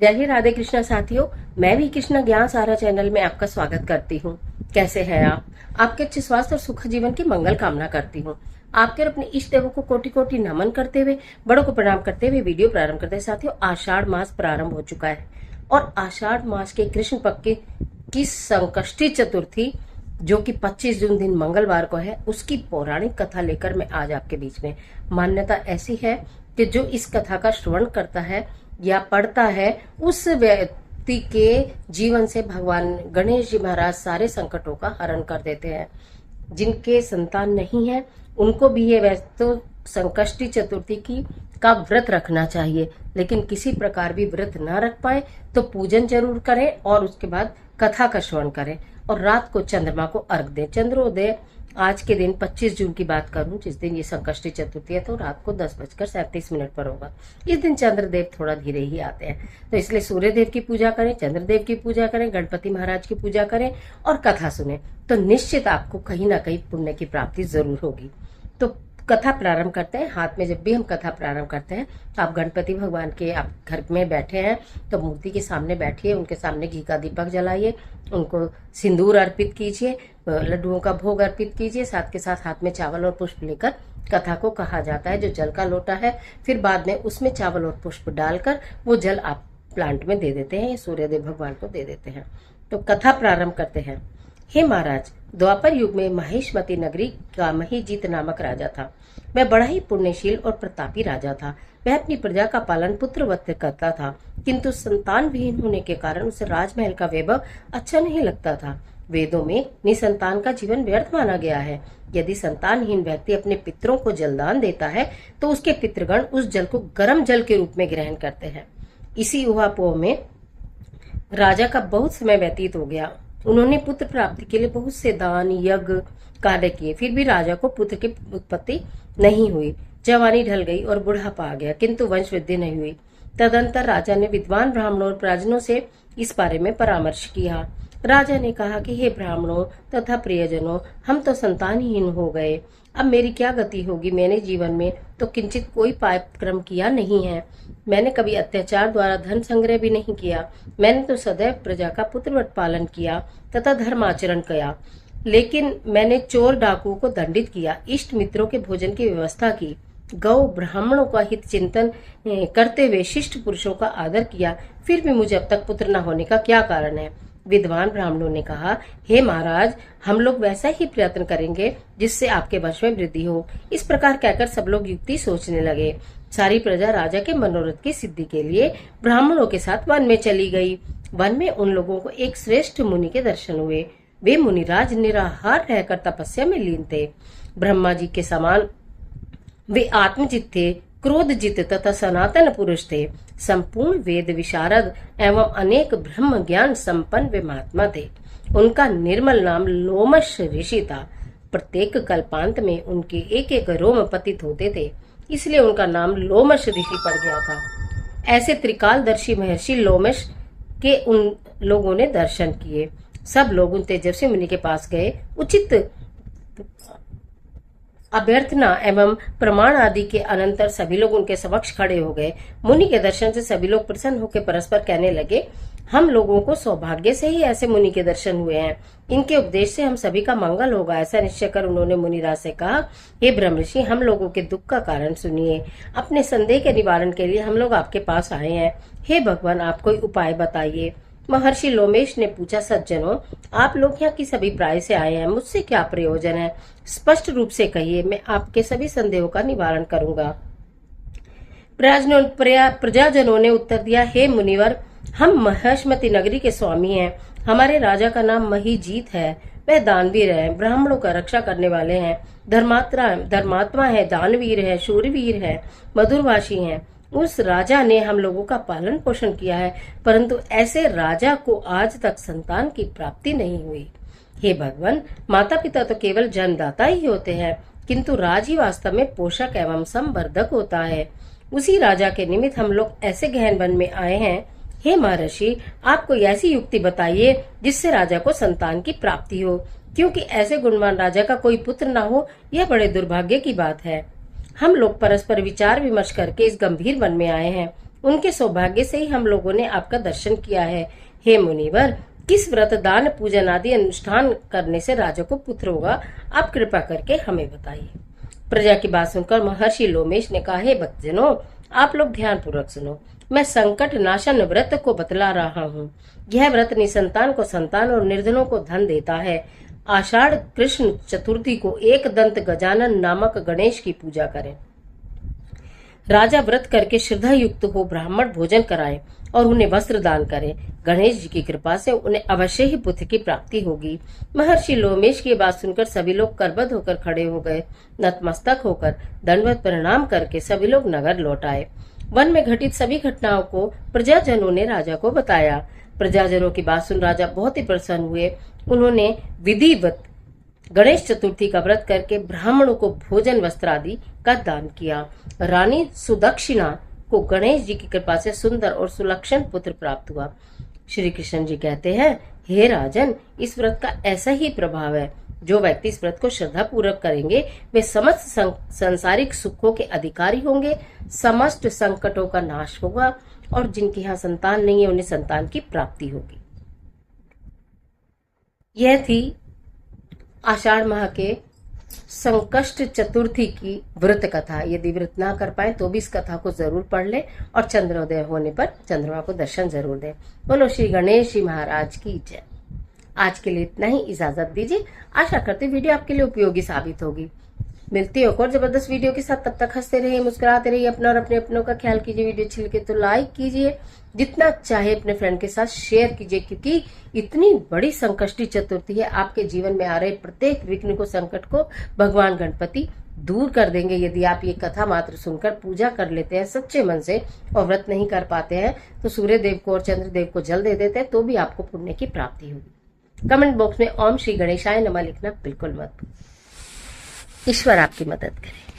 जय ही राधे कृष्णा साथियों। मैं भी कृष्णा ज्ञान सारा चैनल में आपका स्वागत करती हूँ। कैसे हैं आप? आपके अच्छे स्वास्थ्य और सुख जीवन की मंगल कामना करती हूँ। आपके और अपने इष्ट देवों को कोटि कोटि नमन करते हुए, बड़ों को प्रणाम करते हुए वीडियो प्रारंभ करते हैं। साथियों, आषाढ़ मास प्रारंभ हो चुका है और आषाढ़ मास के कृष्ण पक्ष की संकष्टी चतुर्थी, जो कि 25 जून दिन मंगलवार को है, उसकी पौराणिक कथा लेकर मैं आज आपके बीच में। मान्यता ऐसी है कि जो इस कथा का श्रवण करता है या पढ़ता है, उस व्यक्ति के जीवन से भगवान गणेश जी महाराज सारे संकटों का हरण कर देते हैं। जिनके संतान नहीं है उनको भी ये वैसे तो संकष्टी चतुर्थी की का व्रत रखना चाहिए, लेकिन किसी प्रकार भी व्रत ना रख पाए तो पूजन जरूर करें और उसके बाद कथा का श्रवण करें और रात को चंद्रमा को अर्घ दें। चंद्रोदय आज के दिन 25 जून की बात करूं, जिस दिन ये संकष्टी चतुर्थी है, तो रात को 10:37 पर होगा। इस दिन चंद्रदेव थोड़ा धीरे ही आते हैं, तो इसलिए सूर्य देव की पूजा करें, चंद्रदेव की पूजा करें, गणपति महाराज की पूजा करें और कथा सुने, तो निश्चित आपको कहीं ना कहीं पुण्य की प्राप्ति जरूर होगी। तो कथा प्रारंभ करते हैं। हाथ में जब भी हम कथा प्रारंभ करते हैं तो आप गणपति भगवान के, आप घर में बैठे हैं तो मूर्ति के सामने बैठिए, उनके सामने घी का दीपक जलाइए, उनको सिंदूर अर्पित कीजिए, लड्डुओं का भोग अर्पित कीजिए, साथ के साथ हाथ में चावल और पुष्प लेकर कथा को कहा जाता है। जो जल का लोटा है, फिर बाद में उसमें चावल और पुष्प डालकर वो जल आप प्लांट में दे देते हैं, सूर्यदेव भगवान को दे देते हैं। तो कथा प्रारंभ करते हैं। हे महाराज, द्वापर युग में महेशमती नगरी का महीजीत नामक राजा था। वह बड़ा ही पुण्यशील और प्रतापी राजा था। वह अपनी प्रजा का पालन पुत्रवत करता था, किंतु संतान विहीन होने के कारण उसे राजमहल का वैभव अच्छा नहीं लगता था। वेदों में निसंतान का जीवन व्यर्थ माना गया है। यदि संतानहीन व्यक्ति अपने पितरों को जलदान देता है तो उसके पितृगण उस जल को गर्म जल के रूप में ग्रहण करते हैं। इसी उहापोह में राजा का बहुत समय व्यतीत हो गया। उन्होंने पुत्र प्राप्ति के लिए बहुत से दान यज्ञ कार्य किए, फिर भी राजा को पुत्र की उत्पत्ति नहीं हुई। जवानी ढल गई और बुढ़ापा आ गया, किंतु वंश वृद्धि नहीं हुई। तदंतर राजा ने विद्वान ब्राह्मणों और प्राजनों से इस बारे में परामर्श किया। राजा ने कहा कि हे ब्राह्मणों तथा प्रियजनों, हम तो संतानहीन हो गए, अब मेरी क्या गति होगी। मैंने जीवन में तो किंचित कोई पाप कर्म किया नहीं है। मैंने कभी अत्याचार द्वारा धन संग्रह भी नहीं किया। मैंने तो सदैव प्रजा का पुत्रवत पालन किया तथा धर्माचरण किया, लेकिन मैंने चोर डाकुओं को दंडित किया, इष्ट मित्रों के भोजन की व्यवस्था की, गौ ब्राह्मणों का हित चिंतन करते हुए शिष्ट पुरुषों का आदर किया, फिर भी मुझे अब तक पुत्र न होने का क्या कारण है। विद्वान ब्राह्मणों ने कहा, हे महाराज, हम लोग वैसा ही प्रयत्न करेंगे जिससे आपके वंश में वृद्धि हो। इस प्रकार कहकर सब लोग युक्ति सोचने लगे। सारी प्रजा राजा के मनोरथ की सिद्धि के लिए ब्राह्मणों के साथ वन में चली गई। वन में उन लोगों को एक श्रेष्ठ मुनि के दर्शन हुए। वे मुनिराज निराहार रहकर तपस्या में लीन थे। ब्रह्मा जी के समान वे आत्मजित थे, क्रोधजित तथा सनातन पुरुष थे। संपूर्ण वेद विशारद एवं अनेक ब्रह्म ज्ञान संपन्न वे महात्मा थे। उनका निर्मल नाम लोमश ऋषि था। प्रत्येक कल्पांत में उनके एक एक रोम पतित होते थे, इसलिए उनका नाम लोमश ऋषि पड़ गया था। ऐसे त्रिकालदर्शी महर्षि लोमश के उन लोगों ने दर्शन किए। सब लोग उन तेजस्वी मुनि के पास गए। उचित अभ्यर्थना एवं प्रमाण आदि के अनंतर सभी लोग उनके समक्ष खड़े हो गए। मुनि के दर्शन से सभी लोग प्रसन्न होकर परस्पर कहने लगे, हम लोगों को सौभाग्य से ही ऐसे मुनि के दर्शन हुए हैं। इनके उपदेश से हम सभी का मंगल होगा। ऐसा निश्चय कर उन्होंने मुनिराज से कहा, हे ब्रह्मर्षि, हम लोगों के दुख का कारण सुनिए। अपने संदेह के निवारण के लिए हम लोग आपके पास आए हैं। हे भगवान, आप कोई उपाय बताइए। महर्षि लोमेश ने पूछा, सज्जनों, आप लोग यहाँ किस अभिप्राय से आए हैं? मुझसे क्या प्रयोजन है? स्पष्ट रूप से कहिए, मैं आपके सभी संदेहों का निवारण करूंगा। प्रजाजनों ने उत्तर दिया, हे मुनिवर, हम महेशमती नगरी के स्वामी हैं। हमारे राजा का नाम महीजीत है। वह दानवीर है, ब्राह्मणों का रक्षा करने वाले हैं, धर्मात्मा है, दानवीर है, शूरवीर है, मधुरभाषी हैं। उस राजा ने हम लोगों का पालन पोषण किया है, परंतु ऐसे राजा को आज तक संतान की प्राप्ति नहीं हुई। हे भगवान, माता पिता तो केवल जन्मदाता ही होते हैं, किंतु राज ही वास्तव में पोषक एवं संवर्धक होता है। उसी राजा के निमित्त हम लोग ऐसे गहन वन में आए हैं। हे महर्षि, आप कोई ऐसी युक्ति बताइए जिससे राजा को संतान की प्राप्ति हो, क्योंकि ऐसे गुणवान राजा का कोई पुत्र न हो, यह बड़े दुर्भाग्य की बात है। हम लोग परस्पर विचार विमर्श करके इस गंभीर वन में आए हैं। उनके सौभाग्य से ही हम लोगों ने आपका दर्शन किया है। हे मुनिवर, किस व्रत, दान, पूजन आदि अनुष्ठान करने से राजा को पुत्र होगा, आप कृपा करके हमें बताइए। प्रजा की बात सुनकर महर्षि लोमेश ने कहा, हे भक्तजनों, आप लोग ध्यान पूर्वक सुनो। मैं संकट नाशन व्रत को बतला रहा हूँ। यह व्रत निसंतान को संतान और निर्धनों को धन देता है। आषाढ़ कृष्ण चतुर्थी को एक दंत गजानन नामक गणेश की पूजा करें। राजा व्रत करके श्रद्धा युक्त हो ब्राह्मण भोजन कराएं और उन्हें वस्त्र दान करें। गणेश जी की कृपा से उन्हें अवश्य ही पुत्र की प्राप्ति होगी। महर्षि लोमेश की बात सुनकर सभी लोग करबद्ध होकर खड़े हो गए। नतमस्तक होकर दंडवत प्रणाम करके सभी लोग नगर लौट आए। वन में घटित सभी घटनाओं को प्रजाजनों ने राजा को बताया। प्रजाजनों की बात सुन राजा बहुत ही प्रसन्न हुए। उन्होंने विधिवत गणेश चतुर्थी का व्रत करके ब्राह्मणों को भोजन, वस्त्र आदि का दान किया। रानी सुदक्षिणा को गणेश जी की कृपा से सुंदर और सुलक्षण पुत्र प्राप्त हुआ। श्री कृष्ण जी कहते हैं, हे राजन, इस व्रत का ऐसा ही प्रभाव है। जो व्यक्ति इस व्रत को श्रद्धा पूर्वक करेंगे वे समस्त संसारिक सुखों के अधिकारी होंगे, समस्त संकटों का नाश होगा और जिनके यहाँ संतान नहीं है उन्हें संतान की प्राप्ति होगी। यह थी आषाढ़ माह के संकष्ट चतुर्थी की व्रत कथा। यदि व्रत ना कर पाए तो भी इस कथा को जरूर पढ़ ले और चंद्रोदय होने पर चंद्रमा को दर्शन जरूर दें। बोलो श्री गणेश जी महाराज की जय। आज के लिए इतना ही, इजाजत दीजिए। आशा करते वीडियो आपके लिए उपयोगी साबित होगी। मिलती है और जबरदस्त वीडियो के साथ। तब तक हंसते रहिए, मुस्कुराते रहिए, अपना और अपने अपनों का ख्याल कीजिए। वीडियो अच्छी लगे तो लाइक कीजिए, जितना चाहे अपने फ्रेंड के साथ शेयर कीजिए, क्योंकि इतनी बड़ी संकष्टी चतुर्थी है। आपके जीवन में आ रहे प्रत्येक विघ्न को, संकट को भगवान गणपति दूर कर देंगे। यदि आप ये कथा मात्र सुनकर पूजा कर लेते हैं सच्चे मन से और व्रत नहीं कर पाते हैं तो सूर्य देव को और चंद्र देव को जल दे देते हैं तो भी आपको पुण्य की प्राप्ति होगी। कमेंट बॉक्स में ओम श्री गणेशाय नमः लिखना बिल्कुल मत। ईश्वर आपकी मदद करे।